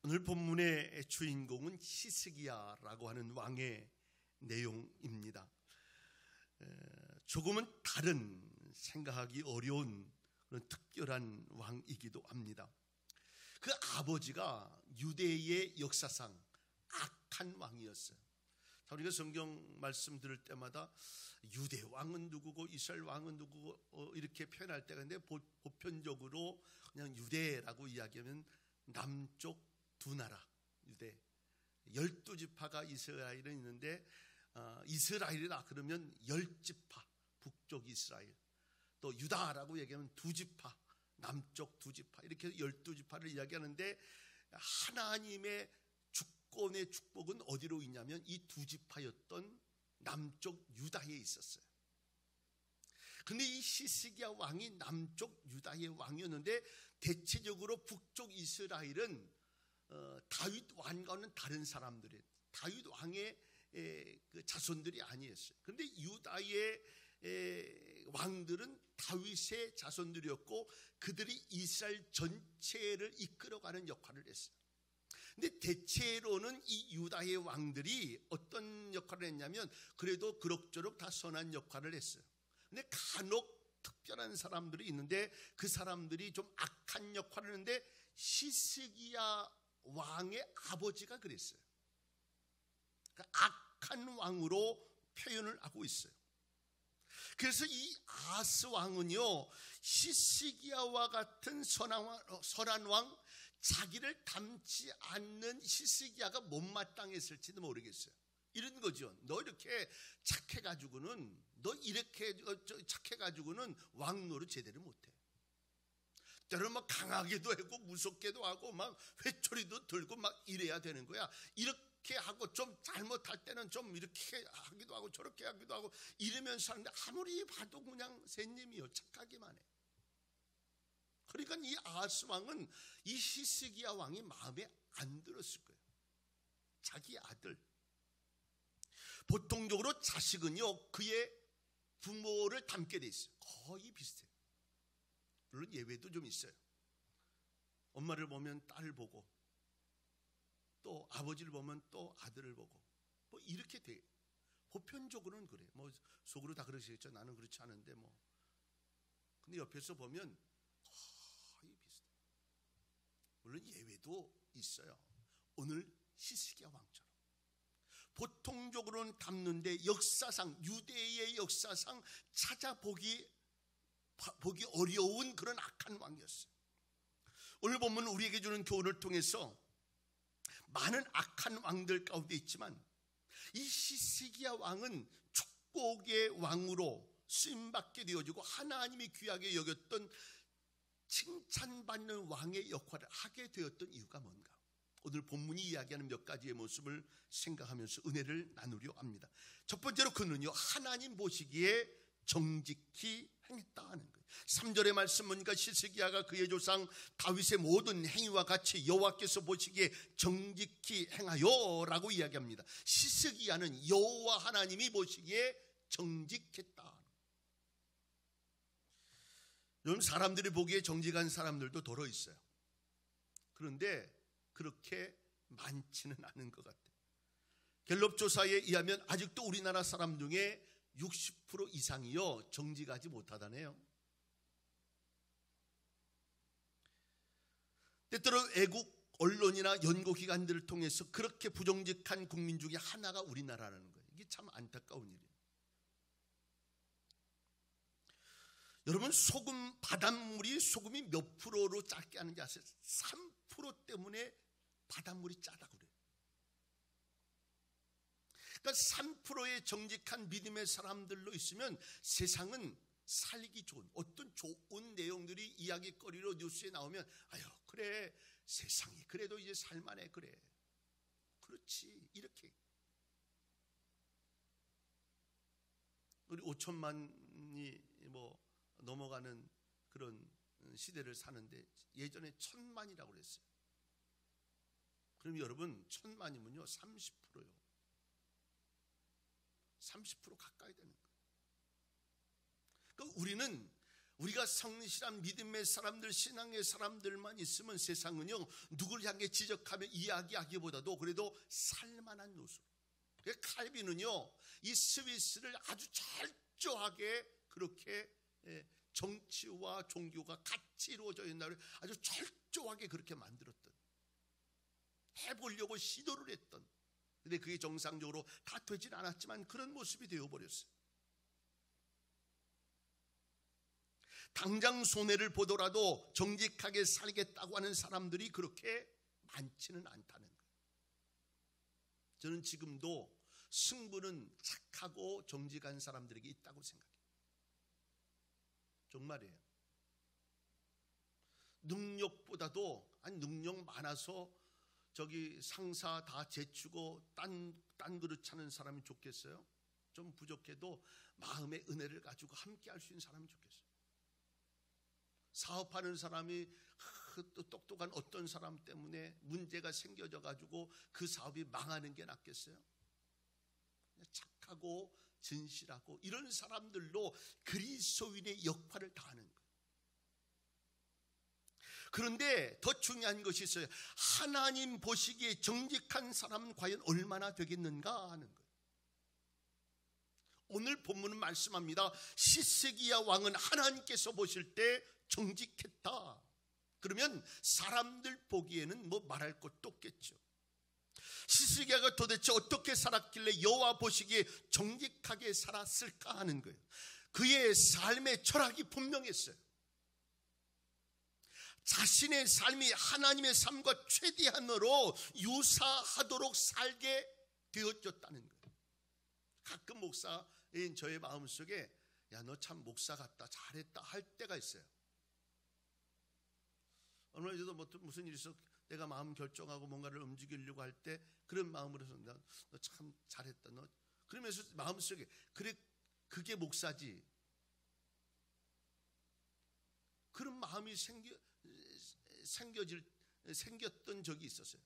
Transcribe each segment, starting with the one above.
오늘 본문의 주인공은 히스기야라고 하는 왕의 내용입니다. 조금은 다른, 생각하기 어려운 그런 특별한 왕이기도 합니다. 그 아버지가 유대의 역사상 악한 왕이었어요. 우리가 성경 말씀 들을 때마다 유대 왕은 누구고 이스라엘 왕은 누구고 이렇게 표현할 때가 있는데, 보편적으로 그냥 유대라고 이야기하면 남쪽 두 나라, 유대 12지파가 이스라엘은 있는데, 이스라엘이다 그러면 10지파, 북쪽 이스라엘, 또 유다라고 얘기하면 2지파, 남쪽 2지파, 이렇게 12지파를 이야기하는데, 하나님의 주권의 축복은 어디로 있냐면 이 2지파였던 남쪽 유다에 있었어요. 근데 이 히스기야 왕이 남쪽 유다의 왕이었는데, 대체적으로 북쪽 이스라엘은 다윗 왕과는 다른 사람들이, 다윗 왕의 그 자손들이 아니었어요. 그런데 유다의 왕들은 다윗의 자손들이었고, 그들이 이스라엘 전체를 이끌어가는 역할을 했어요. 근데 대체로는 이 유다의 왕들이 어떤 역할을 했냐면, 그래도 그럭저럭 다 선한 역할을 했어요. 근데 간혹 특별한 사람들이 있는데, 그 사람들이 좀 악한 역할을 했는데, 히스기야 왕의 아버지가 그랬어요. 그러니까 악한 왕으로 표현을 하고 있어요. 그래서 이 아하스 왕은요, 히스기야와 같은 선한 왕, 자기를 닮지 않는 히스기야가 못마땅했을지도 모르겠어요. 이런 거죠. 너 이렇게 착해가지고는, 너 이렇게 착해가지고는 왕 노릇 제대로 못해. 때로는 막 강하게도 하고 무섭게도 하고 막 회초리도 들고 막 이래야 되는 거야. 이렇게 하고 좀 잘못할 때는 좀 이렇게 하기도 하고 저렇게 하기도 하고 이러면서 하는데, 아무리 봐도 그냥 샌님이요, 착하기만 해. 그러니까 이 아하스 왕은 이 히스기야 왕이 마음에 안 들었을 거예요. 자기 아들, 보통적으로 자식은요 그의 부모를 닮게 돼 있어요. 거의 비슷해요. 물론 예외도 좀 있어요. 엄마를 보면 딸을 보고, 또 아버지를 보면 또 아들을 보고, 뭐 이렇게 돼. 보편적으로는 그래. 뭐 속으로 다 그러시겠죠. 나는 그렇지 않은데 뭐. 근데 옆에서 보면 거의 비슷해. 물론 예외도 있어요. 오늘 히스기야 왕처럼 보통적으로는 닮는데, 역사상, 유대의 역사상 찾아보기 어려운 그런 악한 왕이었어요. 오늘 보면 우리에게 주는 교훈을 통해서 많은 악한 왕들 가운데 있지만, 이 히스기야 왕은 축복의 왕으로 쓰임받게 되어지고 하나님이 귀하게 여겼던, 칭찬받는 왕의 역할을 하게 되었던 이유가 뭔가, 오늘 본문이 이야기하는 몇 가지의 모습을 생각하면서 은혜를 나누려 합니다. 첫 번째로, 그는요 하나님 보시기에 정직히 행했다는 거예요. 3절의 말씀 보니까 히스기야가 그의 조상 다윗의 모든 행위와 같이 여호와께서 보시기에 정직히 행하여 라고 이야기합니다. 히스기야는 여호와 하나님이 보시기에 정직했다. 여러분, 사람들이 보기에 정직한 사람들도 더러 있어요. 그런데 그렇게 많지는 않은 것 같아요. 갤럽 조사에 의하면 아직도 우리나라 사람 중에 60% 이상이요 정직하지 못하다네요. 때때로 외국 언론이나 연구기관들을 통해서 그렇게 부정직한 국민 중에 하나가 우리나라라는 거예요. 이게 참 안타까운 일이에요. 여러분, 바닷물이 소금이 몇 프로로 작게 하는지 아세요? 3% 때문에 바닷물이 짜다고 그래요. 그러니까 3%의 정직한 믿음의 사람들로 있으면 세상은 살기 좋은, 어떤 좋은 내용들이 이야기거리로 뉴스에 나오면, 아유 그래 세상이 그래도 이제 살만해, 그래 그렇지, 이렇게. 우리 5천만이 뭐 넘어가는 그런 시대를 사는데, 예전에 1,000만이라고 그랬어요. 그럼 여러분, 1,000만이면요 30%요. 30% 가까이 되는 거예요. 그러니까 우리가 성실한 믿음의 사람들, 신앙의 사람들만 있으면 세상은요 누구를 향해 지적하며 이야기하기보다도 그래도 살만한 요소. 칼빈은요 이 스위스를 아주 철저하게 그렇게 정치와 종교가 같이 이루어져 있는 나라를 아주 철저하게 그렇게 만들었던, 해보려고 시도를 했던, 근데 그게 정상적으로 다 되질 않았지만 그런 모습이 되어버렸어요. 당장 손해를 보더라도 정직하게 살겠다고 하는 사람들이 그렇게 많지는 않다는 거예요. 저는 지금도 승부는 착하고 정직한 사람들에게 있다고 생각해요. 정말이에요. 능력보다도, 아니 능력 많아서 저기 상사 다 제치고 딴 그릇 차는 사람이 좋겠어요? 좀 부족해도 마음의 은혜를 가지고 함께 할 수 있는 사람이 좋겠어요. 사업하는 사람이 또 똑똑한 어떤 사람 때문에 문제가 생겨져 가지고 그 사업이 망하는 게 낫겠어요? 착하고 진실하고 이런 사람들로 그리스도인의 역할을 다하는 거예요. 그런데 더 중요한 것이 있어요. 하나님 보시기에 정직한 사람은 과연 얼마나 되겠는가 하는 거예요. 오늘 본문은 말씀합니다. 시스기야 왕은 하나님께서 보실 때 정직했다. 그러면 사람들 보기에는 뭐 말할 것도 없겠죠. 시스기야가 도대체 어떻게 살았길래 여호와 보시기에 정직하게 살았을까 하는 거예요. 그의 삶의 철학이 분명했어요. 자신의 삶이 하나님의 삶과 최대한으로 유사하도록 살게 되어졌다는 거예요. 가끔 목사인 저의 마음속에 야, 너 참 목사 같다, 잘했다 할 때가 있어요. 얼마 전에도 무슨 일이 있어 내가 마음 결정하고 뭔가를 움직이려고 할 때 그런 마음으로 해서 너 참 잘했다, 너 그러면서 마음속에 그래 그게 목사지, 그런 마음이 생겼던 적이 있었어요.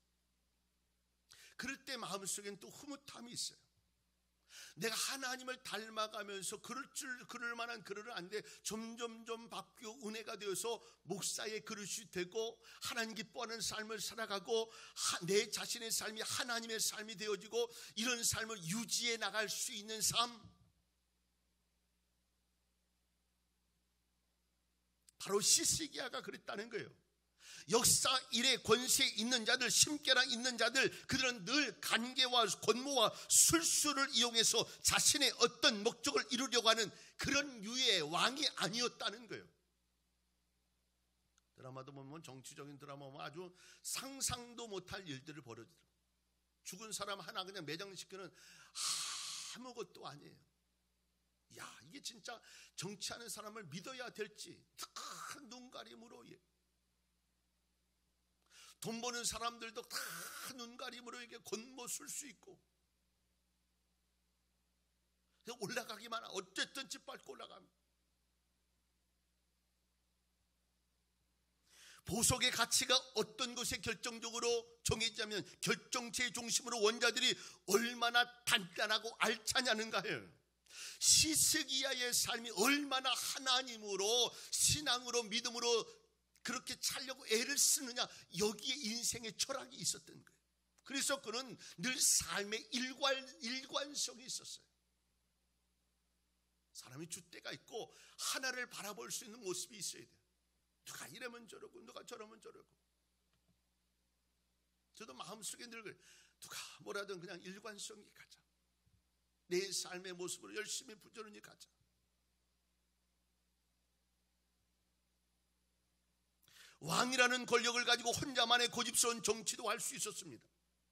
그럴 때 마음속에는 또 흐뭇함이 있어요. 내가 하나님을 닮아가면서 그럴 만한 그릇은 아닌데 점점점 바뀌고 은혜가 되어서 목사의 그릇이 되고 하나님 기뻐하는 삶을 살아가고 내 자신의 삶이 하나님의 삶이 되어지고 이런 삶을 유지해 나갈 수 있는 삶, 바로 시스기야가 그랬다는 거예요. 역사 일의 권세에 있는 자들, 심계랑 있는 자들, 그들은 늘 간계와 권모와 술수를 이용해서 자신의 어떤 목적을 이루려고 하는 그런 유의 왕이 아니었다는 거예요. 드라마도 보면 정치적인 드라마 보면 아주 상상도 못할 일들을 벌여지더라고요. 죽은 사람 하나 그냥 매장시키는 아무것도 아니에요. 야, 이게 진짜 정치하는 사람을 믿어야 될지 큰 눈가림으로, 돈 버는 사람들도 다 눈가림으로 이게 권모 쓸 수 있고, 올라가기만 하면 어쨌든 짓밟고 올라갑니다. 보석의 가치가 어떤 것에 결정적으로 정해지냐면 결정체의 중심으로 원자들이 얼마나 단단하고 알차냐는가예요. 시스기야의 삶이 얼마나 하나님으로, 신앙으로, 믿음으로 그렇게 살려고 애를 쓰느냐, 여기에 인생의 철학이 있었던 거예요. 그래서 그는 늘 삶의 일관성이 있었어요. 사람이 줏대가 있고 하나를 바라볼 수 있는 모습이 있어야 돼요. 누가 이러면 저러고 누가 저러면 저러고. 저도 마음속에 늘 그래요. 누가 뭐라든 그냥 일관성이 가자. 내 삶의 모습으로 열심히 부지런히 가자. 왕이라는 권력을 가지고 혼자만의 고집스러운 정치도 할 수 있었습니다.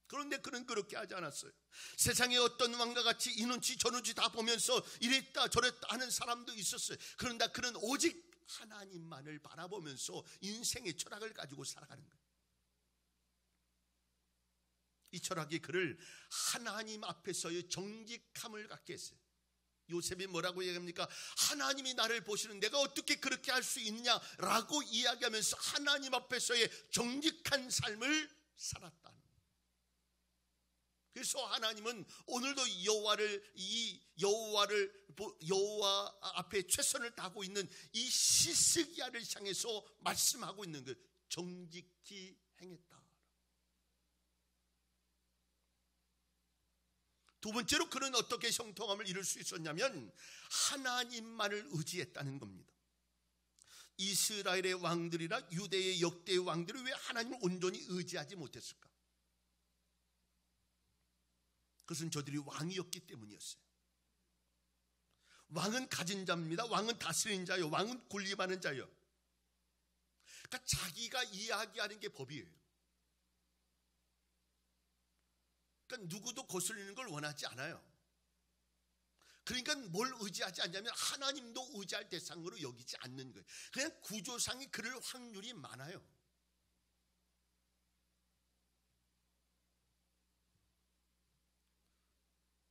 그런데 그는 그렇게 하지 않았어요. 세상에 어떤 왕과 같이 이 눈치 저 눈치 다 보면서 이랬다 저랬다 하는 사람도 있었어요. 그런데 그는 오직 하나님만을 바라보면서 인생의 철학을 가지고 살아가는 거예요. 이 철학이 그를 하나님 앞에서의 정직함을 갖게 했어요. 요셉이 뭐라고 얘기합니까? 하나님이 나를 보시는 내가 어떻게 그렇게 할 수 있냐라고 이야기하면서 하나님 앞에서의 정직한 삶을 살았다. 그래서 하나님은 오늘도 여호와 앞에 최선을 다하고 있는 이 시스기야를 향해서 말씀하고 있는 거예요. 정직히 행했다. 두 번째로 그는 어떻게 형통함을 이룰 수 있었냐면 하나님만을 의지했다는 겁니다. 이스라엘의 왕들이나 유대의 역대의 왕들이 왜 하나님을 온전히 의지하지 못했을까? 그것은 저들이 왕이었기 때문이었어요. 왕은 가진 자입니다. 왕은 다스리는 자요. 왕은 군림하는 자요. 그러니까 자기가 이야기하는 게 법이에요. 그러니까 누구도 거슬리는 걸 원하지 않아요. 그러니까 뭘 의지하지 않냐면 하나님도 의지할 대상으로 여기지 않는 거예요. 그냥 구조상이 그럴 확률이 많아요.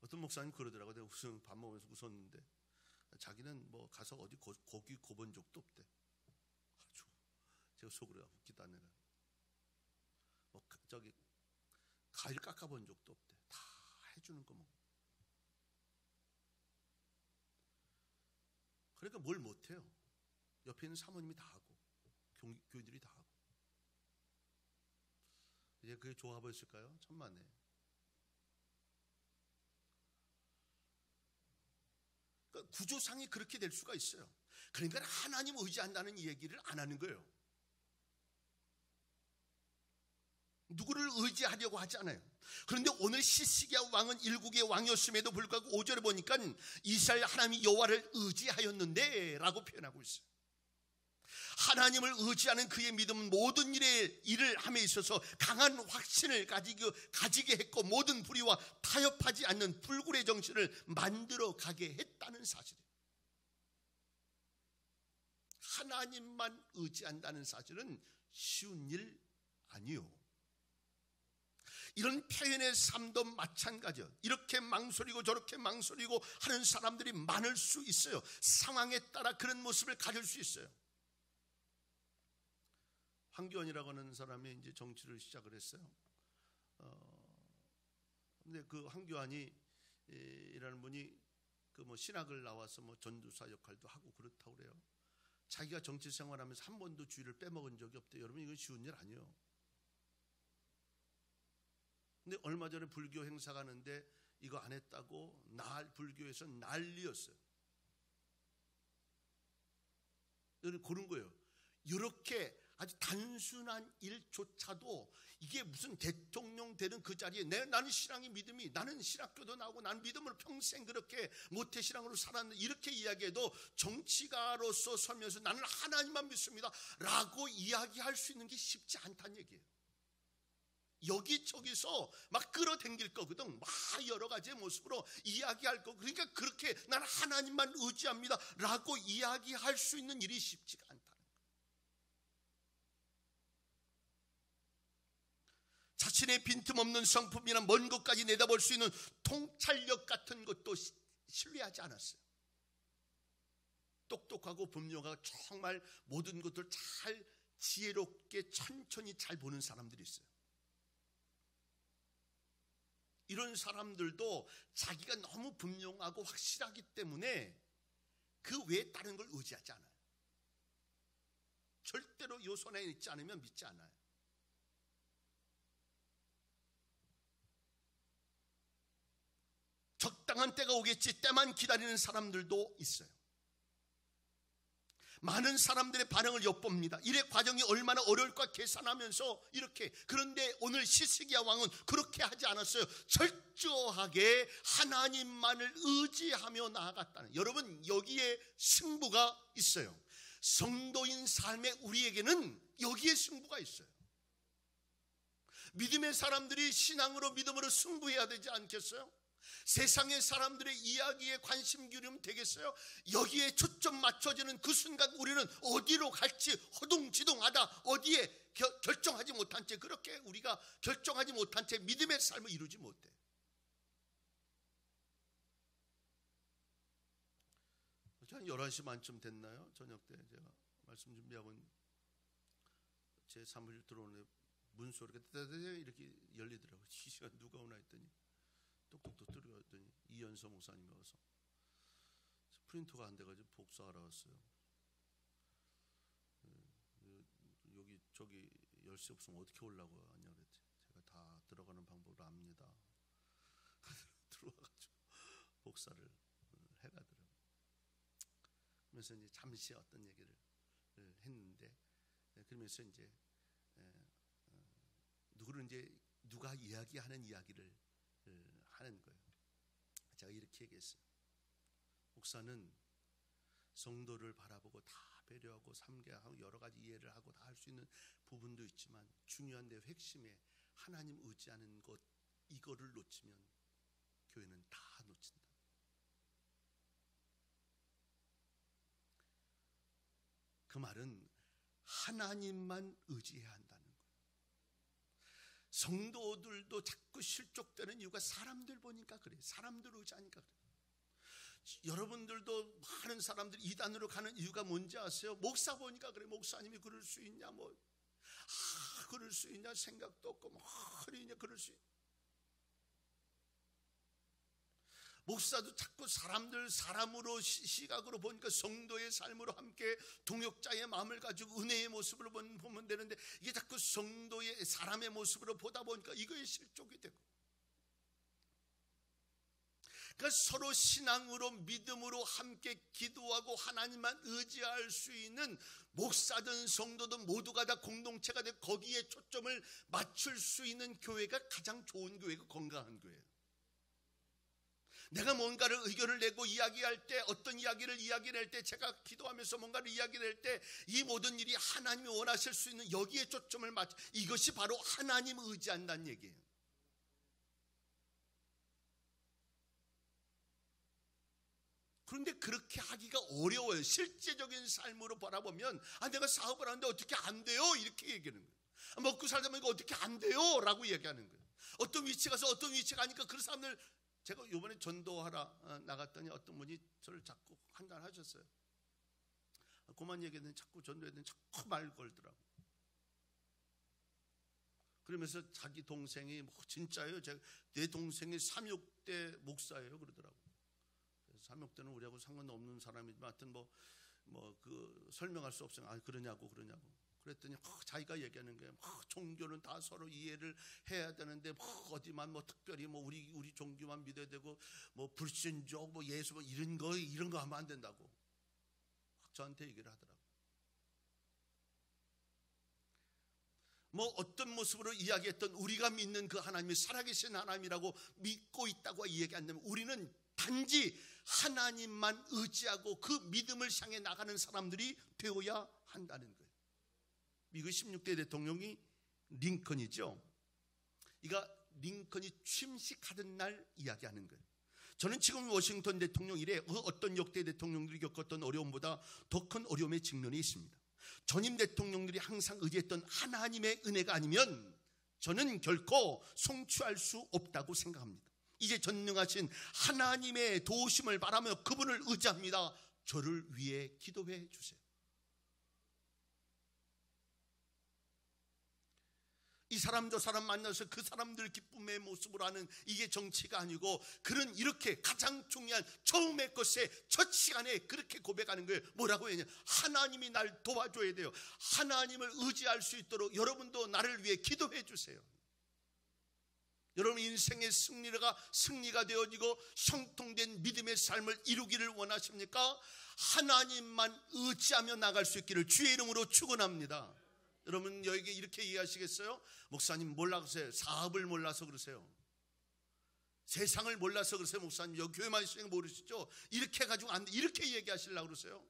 어떤 목사님 그러더라고요. 내가 무슨 밥 먹으면서 웃었는데 자기는 뭐 가서 어디 고기 굽은 적도 없대. 아주 제가 속으로 웃기다 내가. 뭐 저기 과일 깎아본 적도 없대. 다 해주는 거 뭐. 그러니까 뭘 못해요. 옆에 있는 사모님이 다 하고 교인들이 다 하고. 이제 그게 좋아 보였을까요? 천만에. 그러니까 구조상이 그렇게 될 수가 있어요. 그러니까 하나님 의지한다는 얘기를 안 하는 거예요. 누구를 의지하려고 하지 않아요. 그런데 오늘 시스기야 왕은 일국의 왕이었음에도 불구하고 5절에 보니까 이스라엘 하나님이 여호와를 의지하였는데 라고 표현하고 있어요. 하나님을 의지하는 그의 믿음은 모든 일을 함에 있어서 강한 확신을 가지게 했고 모든 불의와 타협하지 않는 불굴의 정신을 만들어 가게 했다는 사실이에요. 하나님만 의지한다는 사실은 쉬운 일 아니요. 이런 표현의 삶도 마찬가지예요. 이렇게 망설이고 저렇게 망설이고 하는 사람들이 많을 수 있어요. 상황에 따라 그런 모습을 가질 수 있어요. 황교안이라고 하는 사람이 이제 정치를 시작을 했어요. 근데 그 황교안이 이라는 분이 그 뭐 신학을 나와서 뭐 전도사 역할도 하고 그렇다고 그래요. 자기가 정치 생활하면서 한 번도 주일을 빼먹은 적이 없대요. 여러분 이건 쉬운 일 아니에요. 근데 얼마 전에 불교 행사 가는데 이거 안 했다고 불교에서 난리였어요. 그런 거예요. 이렇게 아주 단순한 일조차도 이게 무슨 대통령 되는 그 자리에 나는 신앙의 믿음이 나는 신학교도 나오고 나는 믿음으로 평생 그렇게 모태신앙으로 살았는데 이렇게 이야기해도 정치가로서 서면서 나는 하나님만 믿습니다 라고 이야기할 수 있는 게 쉽지 않다는 얘기예요. 여기저기서 막 끌어당길 거거든. 막 여러 가지의 모습으로 이야기할 거. 그러니까 그렇게 나는 하나님만 의지합니다 라고 이야기할 수 있는 일이 쉽지가 않다는 거예요. 자신의 빈틈없는 성품이나 먼 곳까지 내다볼 수 있는 통찰력 같은 것도 신뢰하지 않았어요. 똑똑하고 분명하고 정말 모든 것들 잘 지혜롭게 천천히 잘 보는 사람들이 있어요. 이런 사람들도 자기가 너무 분명하고 확실하기 때문에 그 외에 다른 걸 의지하지 않아요. 절대로 요 손에 있지 않으면 믿지 않아요. 적당한 때가 오겠지 때만 기다리는 사람들도 있어요. 많은 사람들의 반응을 엿봅니다. 일의 과정이 얼마나 어려울까 계산하면서 이렇게. 그런데 오늘 시스기야 왕은 그렇게 하지 않았어요. 철저하게 하나님만을 의지하며 나아갔다는. 여러분 여기에 승부가 있어요. 성도인 삶의 우리에게는 여기에 승부가 있어요. 믿음의 사람들이 신앙으로 믿음으로 승부해야 되지 않겠어요? 세상의 사람들의 이야기에 관심 기울이면 되겠어요? 여기에 초점 맞춰지는 그 순간 우리는 어디로 갈지 허둥지둥하다 어디에 결정하지 못한 채 그렇게 우리가 결정하지 못한 채 믿음의 삶을 이루지 못해. 한 11시 반쯤 됐나요? 저녁 때 제가 말씀 준비하고 제 사무실 들어오는데 문소리가 이렇게 열리더라고요. 이 시간 누가 오나 했더니 똑똑똑 들어갔더니 이연서 목사님이 와서 프린터가 안 돼가지고 복사하러 왔어요. 여기 저기 열쇠 없으면 어떻게 오려고 하냐 그랬지. 제가 다 들어가는 방법을 압니다. 들어와가지고 복사를 해가더라고요. 그러면서 이제 잠시 어떤 얘기를 했는데, 그러면서 이제 누가 이야기하는 이야기를 하는 거예요. 제가 이렇게 얘기했어요. 목사는 성도를 바라보고 다 배려하고 삼계하고 여러 가지 이해를 하고 다 할 수 있는 부분도 있지만 중요한 데 핵심에 하나님 의지하는 것, 이거를 놓치면 교회는 다 놓친다. 그 말은 하나님만 의지해야 한다는 거예요. 성도들도 자꾸 실족되는 이유가 사람들 보니까 그래요. 사람들 의지하니까 그래요. 여러분들도 많은 사람들이 이단으로 가는 이유가 뭔지 아세요? 목사 보니까 그래. 목사님이 그럴 수 있냐, 그럴 수 있냐 생각도 없고, 그러냐 그럴 수 있냐. 목사도 자꾸 사람으로 시각으로 보니까 성도의 삶으로 함께 동역자의 마음을 가지고 은혜의 모습으로 보면 되는데, 이게 자꾸 성도의 사람의 모습으로 보다 보니까 이거에 실족이 되고, 그러니까 서로 신앙으로 믿음으로 함께 기도하고 하나님만 의지할 수 있는 목사든 성도든 모두가 다 공동체가 되고 거기에 초점을 맞출 수 있는 교회가 가장 좋은 교회고 건강한 교회예요. 내가 뭔가를 의견을 내고 이야기할 때, 어떤 이야기를 이야기할 때, 제가 기도하면서 뭔가를 이야기할 때 이 모든 일이 하나님이 원하실 수 있는 여기에 초점을 맞춰, 이것이 바로 하나님 의지한다는 얘기예요. 그런데 그렇게 하기가 어려워요. 실제적인 삶으로 바라보면, 내가 사업을 하는데 어떻게 안 돼요? 이렇게 얘기하는 거예요. 먹고 살다 보니까 어떻게 안 돼요? 라고 얘기하는 거예요. 어떤 위치 가서 어떤 위치 가니까 그 사람들, 제가 이번에 전도하러 나갔더니 어떤 분이 저를 자꾸 판단하셨어요. 그만 얘기했는데 자꾸 전도했는데 자꾸 말 걸더라고. 그러면서 자기 동생이 진짜예요. 내 동생이 삼육대 목사예요. 그러더라고. 삼육대는 우리하고 상관없는 사람이지만 하여튼 그 설명할 수 없어요. 그러냐고. 그랬더니 자기가 얘기하는 게 종교는 다 서로 이해를 해야 되는데 어디만 특별히 우리 종교만 믿어야 되고 불신족 예수 이런 거 하면 안 된다고 저한테 얘기를 하더라고. 어떤 모습으로 이야기했던 우리가 믿는 그 하나님이 살아계신 하나님이라고 믿고 있다고 이야기한다면 우리는 단지 하나님만 의지하고 그 믿음을 향해 나가는 사람들이 되어야 한다는 거예요. 미국 16대 대통령이 링컨이죠. 이가 링컨이 취임식하던 날 이야기하는 거예요. 저는 지금 워싱턴 대통령 이래 어떤 역대 대통령들이 겪었던 어려움보다 더 큰 어려움에 직면해 있습니다. 전임 대통령들이 항상 의지했던 하나님의 은혜가 아니면 저는 결코 성취할 수 없다고 생각합니다. 이제 전능하신 하나님의 도우심을 바라며 그분을 의지합니다. 저를 위해 기도해 주세요. 이 사람 저 사람 만나서 그 사람들 기쁨의 모습으로 하는 이게 정치가 아니고, 그는 이렇게 가장 중요한 처음의 것에 첫 시간에 그렇게 고백하는 거예요. 뭐라고 했냐? 하나님이 날 도와줘야 돼요. 하나님을 의지할 수 있도록 여러분도 나를 위해 기도해 주세요. 여러분 인생의 승리가 되어지고 형통된 믿음의 삶을 이루기를 원하십니까? 하나님만 의지하며 나갈 수 있기를 주의 이름으로 축원합니다. 여러분 여에게 이렇게 이해하시겠어요? 목사님 몰라서 사업을 몰라서 그러세요. 세상을 몰라서 그러세요. 목사님 여기 교회만 있으니까 모르시죠? 이렇게 해가지고 안 돼. 이렇게 얘기하시려고 그러세요.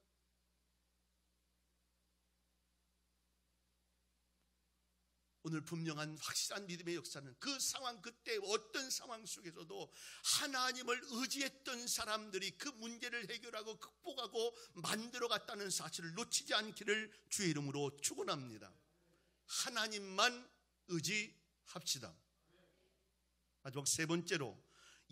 오늘 분명한 확실한 믿음의 역사는 그 상황, 그때 어떤 상황 속에서도 하나님을 의지했던 사람들이 그 문제를 해결하고 극복하고 만들어갔다는 사실을 놓치지 않기를 주의 이름으로 축원합니다. 하나님만 의지합시다. 마지막 세 번째로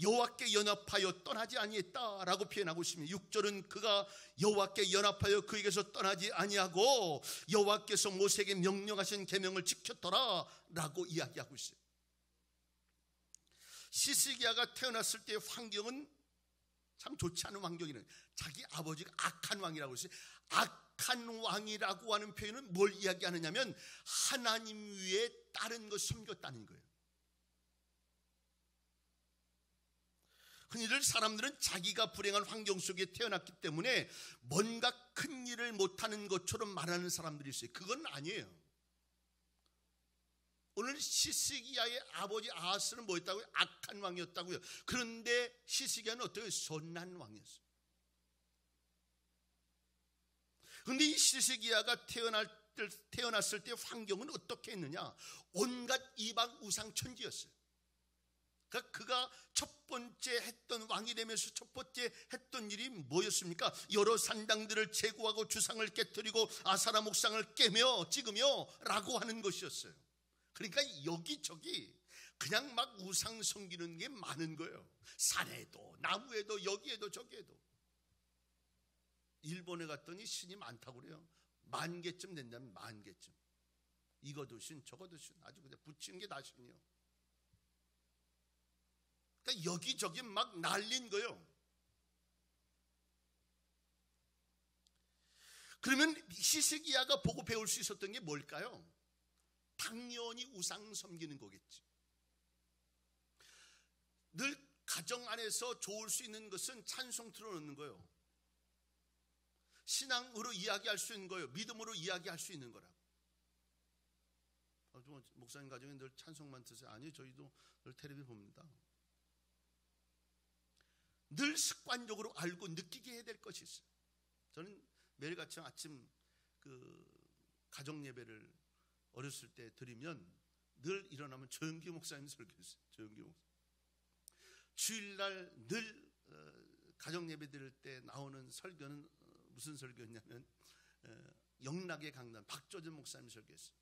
여호와께 연합하여 떠나지 아니했다라고 표현하고 있습니다. 6절은 그가 여호와께 연합하여 그에게서 떠나지 아니하고 여호와께서 모세에게 명령하신 계명을 지켰더라 라고 이야기하고 있어요. 시스기야가 태어났을 때의 환경은 참 좋지 않은 환경이네. 자기 아버지가 악한 왕이라고 했어요. 악한 왕이라고 하는 표현은 뭘 이야기하느냐면 하나님 위에 다른 것 섬겼다는 거예요. 흔히들 사람들은 자기가 불행한 환경 속에 태어났기 때문에 뭔가 큰 일을 못하는 것처럼 말하는 사람들이 있어요. 그건 아니에요. 오늘 시스기야의 아버지 아하스는 뭐였다고요? 악한 왕이었다고요. 그런데 시스기야는 어때요? 선한 왕이었어요. 그런데 이 시스기야가 태어났을 때 환경은 어떻게 했느냐? 온갖 이방 우상 천지였어요. 그러니까 그가 첫 번째 했던 왕이 되면서 첫 번째 했던 일이 뭐였습니까? 여러 산당들을 제거하고 주상을 깨뜨리고 아사라 목상을 깨며 찍으며 라고 하는 것이었어요. 그러니까 여기저기 그냥 막 우상 섬기는 게 많은 거예요. 산에도 나무에도 여기에도 저기에도. 일본에 갔더니 신이 많다고 그래요. 10,000개쯤 된다면 10,000개쯤. 이거도 신 저거도 신 아주 그냥 붙이는 게 다 신이요. 그러니까 여기저기 막 날린 거예요. 그러면 시스기야가 보고 배울 수 있었던 게 뭘까요? 당연히 우상 섬기는 거겠지. 늘 가정 안에서 좋을 수 있는 것은 찬송 틀어놓는 거예요. 신앙으로 이야기할 수 있는 거예요. 믿음으로 이야기할 수 있는 거라고. 목사님 가정에 늘 찬송만 드세요. 아니요, 저희도 늘 텔레비 봅니다. 늘 습관적으로 알고 느끼게 해야 될 것이 있어요. 저는 매일같이 아침 가정 예배를 어렸을 때 드리면 늘 일어나면 조영기 목사님 설교했어요. 조영기 목사. 주일날 늘 가정 예배 드릴 때 나오는 설교는 무슨 설교였냐면 영락의 강단 박조준 목사님 설교했어요.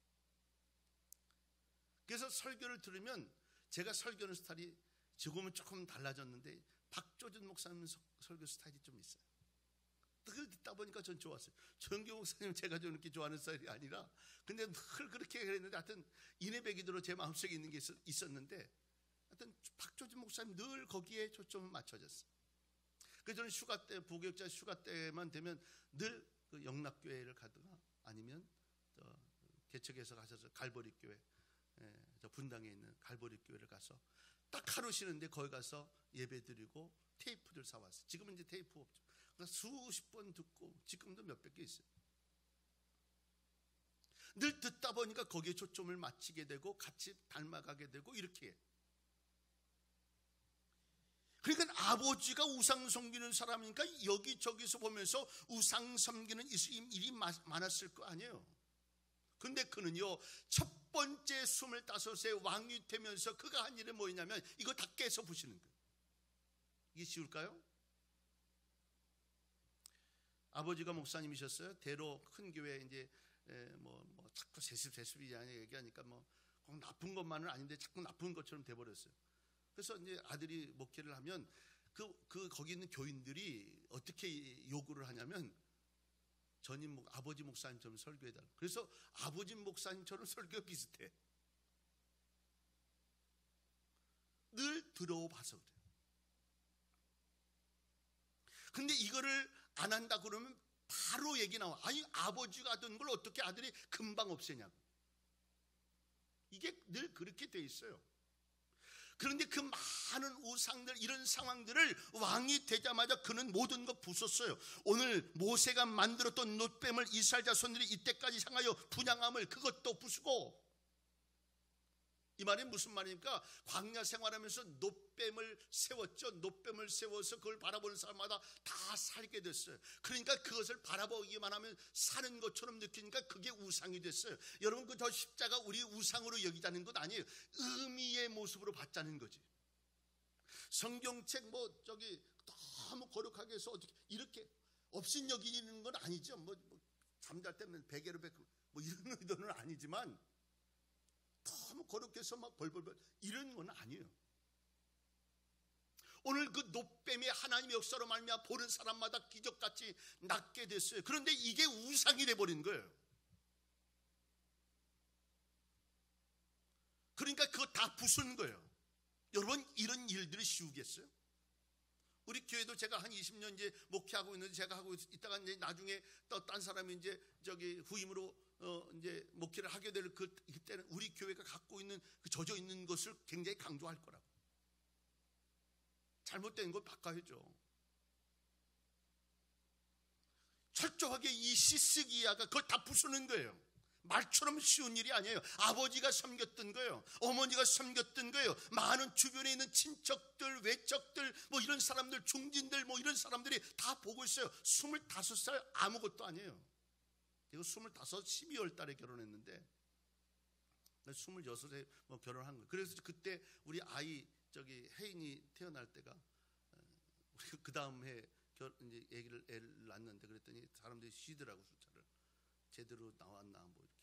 그래서 설교를 들으면 제가 설교하는 스타일이 지금은 조금 달라졌는데 박조준 목사님 설교 스타일이 좀 있어요. 그걸 듣다 보니까 전 좋았어요. 조영기 목사님 제가 좀 이렇게 좋아하는 스타일이 아니라 근데 늘 그렇게 그랬는데 하여튼 이내배기대로 제 마음속에 있는 게 있었는데 하여튼 박조준 목사님 늘 거기에 초점을 맞춰졌어요. 그래서 저는 휴가 때 부교육자 휴가 때만 되면 늘 그 영락교회를 가다가 아니면 개척해서 가셔서 갈보리교회 저 분당에 있는 갈보리교회를 가서 딱 하루 쉬는데 거기 가서 예배드리고 테이프들 사왔어요. 지금은 이제 테이프 없죠. 그러니까 수십 번 듣고 지금도 몇백 개 있어요. 늘 듣다 보니까 거기에 초점을 맞추게 되고 같이 닮아가게 되고 이렇게 해요. 그러니까 아버지가 우상 섬기는 사람이니까 여기저기서 보면서 우상 섬기는 일이 많았을 거 아니에요. 근데 그는요 첫 번째 25세 왕이 되면서 그가 한 일은 뭐였냐면 이거 다 깨서 부시는 거예요. 이게 쉬울까요? 아버지가 목사님이셨어요. 대로 큰 교회 이제 뭐 자꾸 세습이 얘기하니까 뭐 꼭 나쁜 것만은 아닌데 자꾸 나쁜 것처럼 돼버렸어요. 그래서 이제 아들이 목회를 하면 거기 있는 교인들이 어떻게 요구를 하냐면 전임 아버지 목사님처럼 설교해달라. 그래서 아버지 목사님처럼 설교 비슷해. 늘 들어봐서 그래요. 근데 이거를 안 한다 그러면 바로 얘기 나와. 아니 아버지가 하던 걸 어떻게 아들이 금방 없애냐고. 이게 늘 그렇게 돼 있어요. 그런데 그 많은 우상들 이런 상황들을 왕이 되자마자 그는 모든 것 부쉈어요. 오늘 모세가 만들었던 놋뱀을 이스라엘 자손들이 이때까지 향하여 분향함을 그것도 부수고, 이 말이 무슨 말입니까? 광야 생활하면서 놋뱀을 세웠죠. 놋뱀을 세워서 그걸 바라보는 사람마다 다 살게 됐어요. 그러니까 그것을 바라보기만 하면 사는 것처럼 느끼니까 그게 우상이 됐어요. 여러분 그 저 십자가 우리 우상으로 여기자는 것 아니에요. 의미의 모습으로 봤자는 거지. 성경책 너무 거룩하게 해서 어떻게 이렇게 없인 여기는 건 아니죠. 잠잘 때는 베개로 뱉고 이런 의도는 아니지만 너무 거룩해 해서 막 벌벌벌 이런 건 아니에요. 오늘 그 놋뱀이 하나님의 역사로 말미암아 보는 사람마다 기적같이 낫게 됐어요. 그런데 이게 우상이 돼버린 거예요. 그러니까 그거 다 부순 거예요. 여러분, 이런 일들이 쉬우겠어요? 우리 교회도 제가 한 20년 이제 목회하고 있는데, 제가 하고 있다가 이제 나중에 또 딴 사람이 이제 후임으로 이제 목회를 하게 될 그때는 우리 교회가 갖고 있는 그 젖어 있는 것을 굉장히 강조할 거라고. 잘못된 걸 바꿔야죠. 철저하게 이 시스기야가 그걸 다 부수는 거예요. 말처럼 쉬운 일이 아니에요. 아버지가 섬겼던 거예요. 어머니가 섬겼던 거예요. 많은 주변에 있는 친척들, 외척들, 뭐 이런 사람들, 중진들, 뭐 이런 사람들이 다 보고 있어요. 25살 아무것도 아니에요. 이거 25, 12월 달에 결혼했는데 26에 뭐 결혼한 거예요. 그래서 그때 우리 아이 혜인이 태어날 때가 우리가 그 다음 해 이제 애를 낳는데, 그랬더니 사람들이 쉬더라고. 숫자를 제대로 나왔나 뭐 이렇게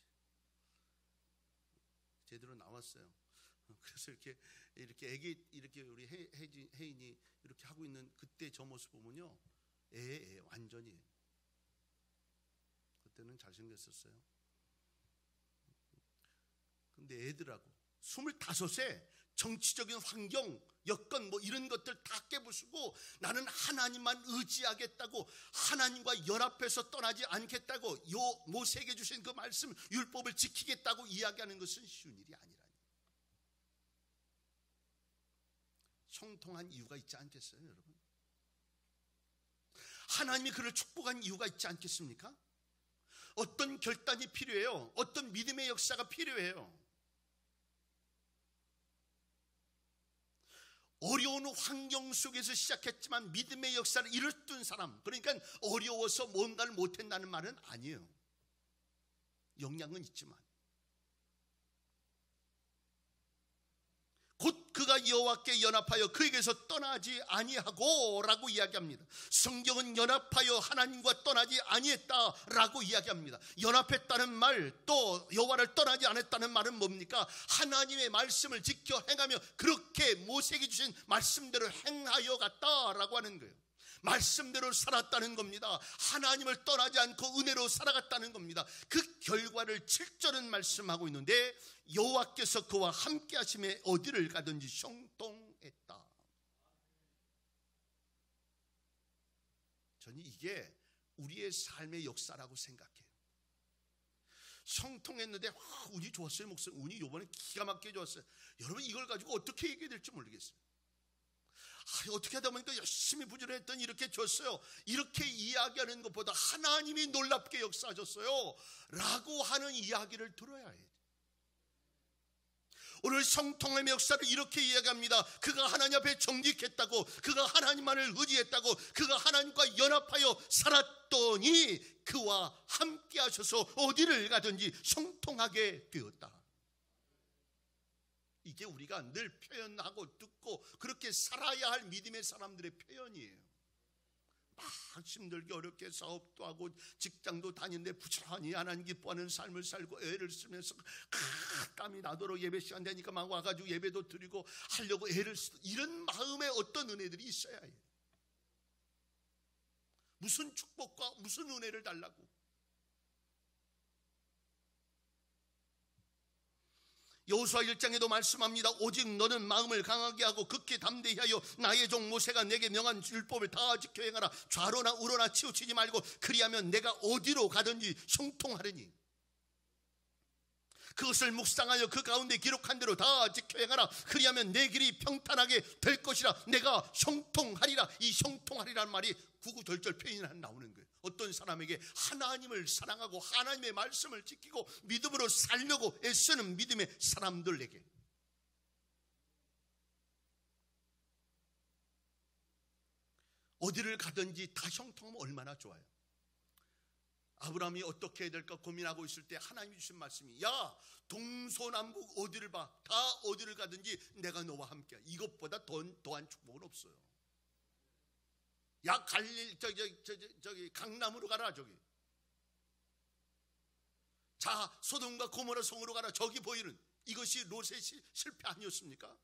제대로 나왔어요. 그래서 이렇게 애기 이렇게 우리 혜인이 이렇게 하고 있는 그때 저 모습 보면요, 완전히 그때는 잘생겼었어요. 근데 애들하고 25세 정치적인 환경, 여건 뭐 이런 것들 다 깨부수고 나는 하나님만 의지하겠다고, 하나님과 연합해서 떠나지 않겠다고, 모세에게 주신 그 말씀 율법을 지키겠다고 이야기하는 것은 쉬운 일이 아니라니. 형통한 이유가 있지 않겠어요, 여러분? 하나님이 그를 축복한 이유가 있지 않겠습니까? 어떤 결단이 필요해요. 어떤 믿음의 역사가 필요해요. 어려운 환경 속에서 시작했지만 믿음의 역사를 이루었던 사람, 그러니까 어려워서 뭔가를 못했다는 말은 아니에요. 역량은 있지만 곧 그가 여호와께 연합하여 그에게서 떠나지 아니하고 라고 이야기합니다. 성경은 연합하여 하나님과 떠나지 아니했다라고 이야기합니다. 연합했다는 말, 또 여호와를 떠나지 않았다는 말은 뭡니까? 하나님의 말씀을 지켜 행하며 그렇게 모세에게 주신 말씀대로 행하여 갔다라고 하는 거예요. 말씀대로 살았다는 겁니다. 하나님을 떠나지 않고 은혜로 살아갔다는 겁니다. 그 결과를 7절은 말씀하고 있는데, 여호와께서 그와 함께 하심에 어디를 가든지 형통했다. 저는 이게 우리의 삶의 역사라고 생각해요. 형통했는데 운이 좋았어요. 목사님, 운이 이번에 기가 막히게 좋았어요. 여러분, 이걸 가지고 어떻게 얘기해야 될지 모르겠어요. 어떻게 하다 보니까 열심히 부지런했더니 이렇게 줬어요. 이렇게 이야기하는 것보다 하나님이 놀랍게 역사하셨어요 라고 하는 이야기를 들어야 해요. 오늘 성통의 역사를 이렇게 이야기합니다. 그가 하나님 앞에 정직했다고, 그가 하나님만을 의지했다고, 그가 하나님과 연합하여 살았더니 그와 함께 하셔서 어디를 가든지 성통하게 되었다. 이게 우리가 늘 표현하고 듣고 그렇게 살아야 할 믿음의 사람들의 표현이에요. 막 힘들게 어렵게 사업도 하고 직장도 다니는데 부지런히 하나님 기뻐하는 삶을 살고 애를 쓰면서 땀이 나도록 예배 시간 되니까 막 와가지고 예배도 드리고 하려고 애를 쓰고, 이런 마음에 어떤 은혜들이 있어야 해요. 무슨 축복과 무슨 은혜를 달라고. 여호수아 1장에도 말씀합니다. 오직 너는 마음을 강하게 하고 극히 담대히 하여 나의 종 모세가 내게 명한 율법을 다 지켜 행하라. 좌로나 우로나 치우치지 말고, 그리하면 내가 어디로 가든지 형통하리니. 그것을 묵상하여 그 가운데 기록한 대로 다 지켜 행하라. 그리하면 내 길이 평탄하게 될 것이라. 내가 형통하리라. 이 형통하리라는 말이 구구절절 표현이 나오는 거예요. 어떤 사람에게 하나님을 사랑하고 하나님의 말씀을 지키고 믿음으로 살려고 애쓰는 믿음의 사람들에게, 어디를 가든지 다 형통하면 얼마나 좋아요. 아브라함이 어떻게 해야 될까 고민하고 있을 때 하나님이 주신 말씀이, 야, 동서남북 어디를 봐, 다 어디를 가든지 내가 너와 함께. 이것보다 더한 축복은 없어요. 야, 저기 강남으로 가라. 저기 자, 소돔과 고모라 성으로 가라. 저기 보이는 이것이 롯의 실패 아니었습니까?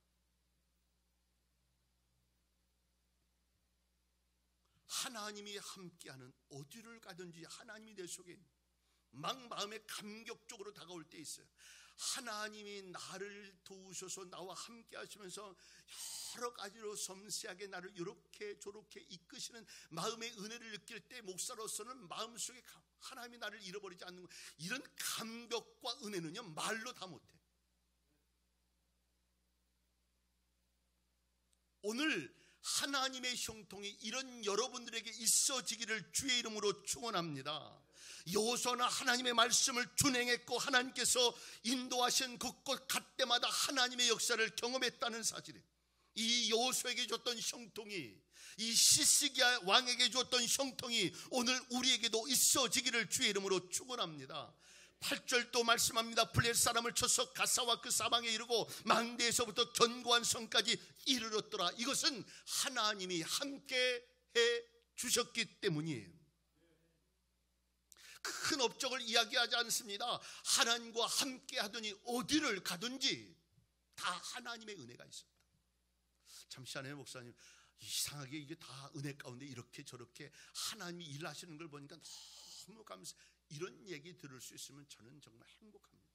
하나님이 함께하는 어디를 가든지 하나님이 내 속에 막 마음에 감격적으로 다가올 때 있어요. 하나님이 나를 도우셔서 나와 함께 하시면서 여러 가지로 섬세하게 나를 이렇게 저렇게 이끄시는 마음의 은혜를 느낄 때 목사로서는 마음속에 하나님이 나를 잃어버리지 않는 것, 이런 감격과 은혜는요 말로 다 못해. 오늘 하나님의 형통이 이런 여러분들에게 있어지기를 주의 이름으로 축원합니다. 여호수아는 하나님의 말씀을 준행했고 하나님께서 인도하신 그곳 갈 때마다 하나님의 역사를 경험했다는 사실에 이 여호수아에게 줬던 형통이, 이 시스기야 왕에게 줬던 형통이 오늘 우리에게도 있어지기를 주의 이름으로 축원합니다. 8절도 말씀합니다. 블레셋 사람을 쳐서 가사와 그 사방에 이르고 망대에서부터 견고한 성까지 이르렀더라. 이것은 하나님이 함께 해 주셨기 때문이에요. 큰 업적을 이야기하지 않습니다. 하나님과 함께 하더니 어디를 가든지 다 하나님의 은혜가 있었다. 잠시 전에 목사님, 이상하게 이게 다 은혜 가운데 이렇게 저렇게 하나님이 일하시는 걸 보니까 너무 감사. 이런 얘기 들을 수 있으면 저는 정말 행복합니다.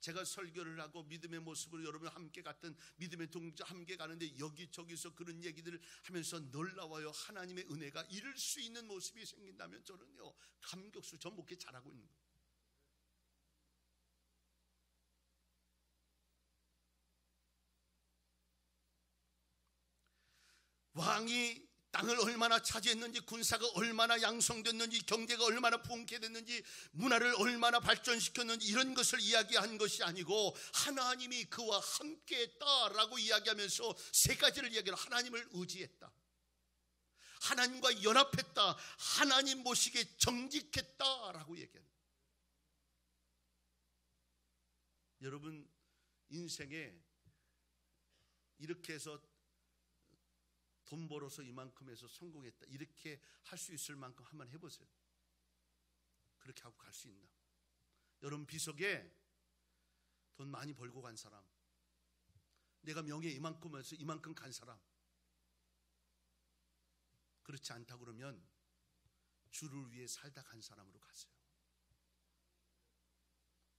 제가 설교를 하고 믿음의 모습으로 여러분 함께 갔던 믿음의 동자 함께 가는데 여기저기서 그런 얘기들을 하면서 놀라워요. 하나님의 은혜가 이룰 수 있는 모습이 생긴다면 저는요 감격수 전 목회 잘하고 있는 거예요. 왕이 땅을 얼마나 차지했는지, 군사가 얼마나 양성됐는지, 경제가 얼마나 부흥케 됐는지, 문화를 얼마나 발전시켰는지 이런 것을 이야기한 것이 아니고 하나님이 그와 함께했다라고 이야기하면서 세 가지를 이야기해요. 하나님을 의지했다, 하나님과 연합했다, 하나님 모시기에 정직했다라고 얘기합니다. 여러분 인생에 이렇게 해서 돈 벌어서 이만큼 해서 성공했다, 이렇게 할 수 있을 만큼 한번 해보세요. 그렇게 하고 갈 수 있나? 여러분 비석에 돈 많이 벌고 간 사람, 내가 명예 이만큼 해서 이만큼 간 사람, 그렇지 않다 그러면 주를 위해 살다 간 사람으로 가세요.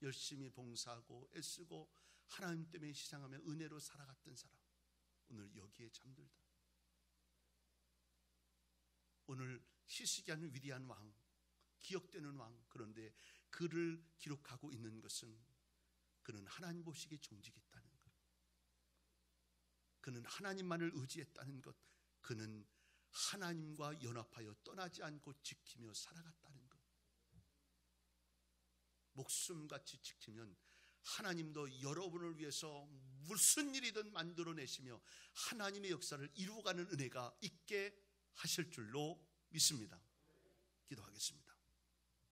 열심히 봉사하고 애쓰고 하나님 때문에 시장하며 은혜로 살아갔던 사람, 오늘 여기에 잠들다. 오늘 시시기하는 위대한 왕, 기억되는 왕, 그런데 그를 기록하고 있는 것은 그는 하나님 보시기에 정직했다는 것, 그는 하나님만을 의지했다는 것, 그는 하나님과 연합하여 떠나지 않고 지키며 살아갔다는 것. 목숨같이 지키면 하나님도 여러분을 위해서 무슨 일이든 만들어내시며 하나님의 역사를 이루어가는 은혜가 있게 하실 줄로 믿습니다. 기도하겠습니다.